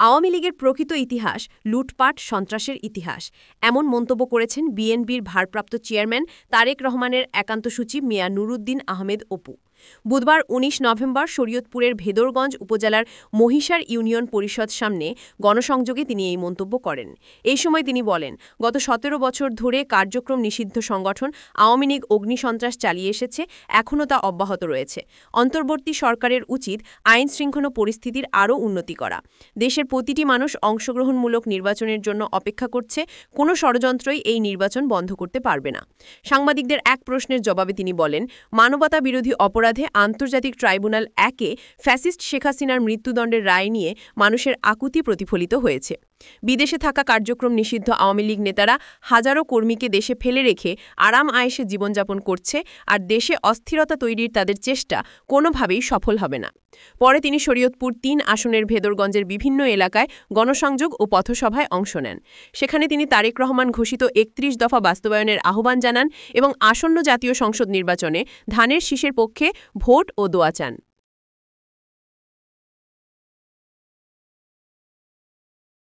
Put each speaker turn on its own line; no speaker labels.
আওয়ামী লীগের প্রকৃত ইতিহাস লুটপাট সন্ত্রাসের ইতিহাস এমন মন্তব্য করেছেন বিএনপির ভারপ্রাপ্ত চেয়ারম্যান তারেক রহমানের একান্ত সচিব মিয়া নুরুদ্দিন আহমেদ অপু। বুধবার ১৯ নভেম্বর শরীয়তপুরের ভেদরগঞ্জ উপজেলার মহিষার ইউনিয়ন পরিষদ সামনে গণসংযোগে তিনি এই মন্তব্য করেন। এই সময় তিনি বলেন, গত ১৭ বছর ধরে কার্যক্রম নিষিদ্ধ সংগঠন আওয়ামী লীগ অগ্নিসন্ত্রাস চালিয়ে এসেছে, এখনও তা অব্যাহত রয়েছে। অন্তর্বর্তী সরকারের উচিত আইন শৃঙ্খলা পরিস্থিতির আরও উন্নতি করা। দেশের প্রতিটি মানুষ অংশগ্রহণমূলক নির্বাচনের জন্য অপেক্ষা করছে, কোনো ষড়যন্ত্রই এই নির্বাচন বন্ধ করতে পারবে না। সাংবাদিকদের এক প্রশ্নের জবাবে তিনি বলেন, মানবতা বিরোধী অপরাধে আন্তর্জাতিক ট্রাইব্যুনাল ১-এ ফ্যাসিস্ট শেখ হাসিনার মৃত্যুদণ্ডের রায় নিয়ে মানুষের আকুতি প্রতিফলিত হয়েছে। বিদেশে থাকা কার্যক্রম নিষিদ্ধ আওয়ামী লীগ নেতারা হাজারো কর্মীকে দেশে ফেলে রেখে আরাম আয়েশে জীবনযাপন করছে, আর দেশে অস্থিরতা তৈরির তাদের চেষ্টা কোনোভাবেই সফল হবে না। পরে তিনি শরীয়তপুর ৩ আসনের ভেদরগঞ্জের বিভিন্ন এলাকায় গণসংযোগ ও পথসভায় অংশ নেন। সেখানে তিনি তারেক রহমান ঘোষিত ৩১ দফা বাস্তবায়নের আহ্বান জানান এবং আসন্ন জাতীয় সংসদ নির্বাচনে ধানের শীষের পক্ষে ভোট ও দোয়া চান।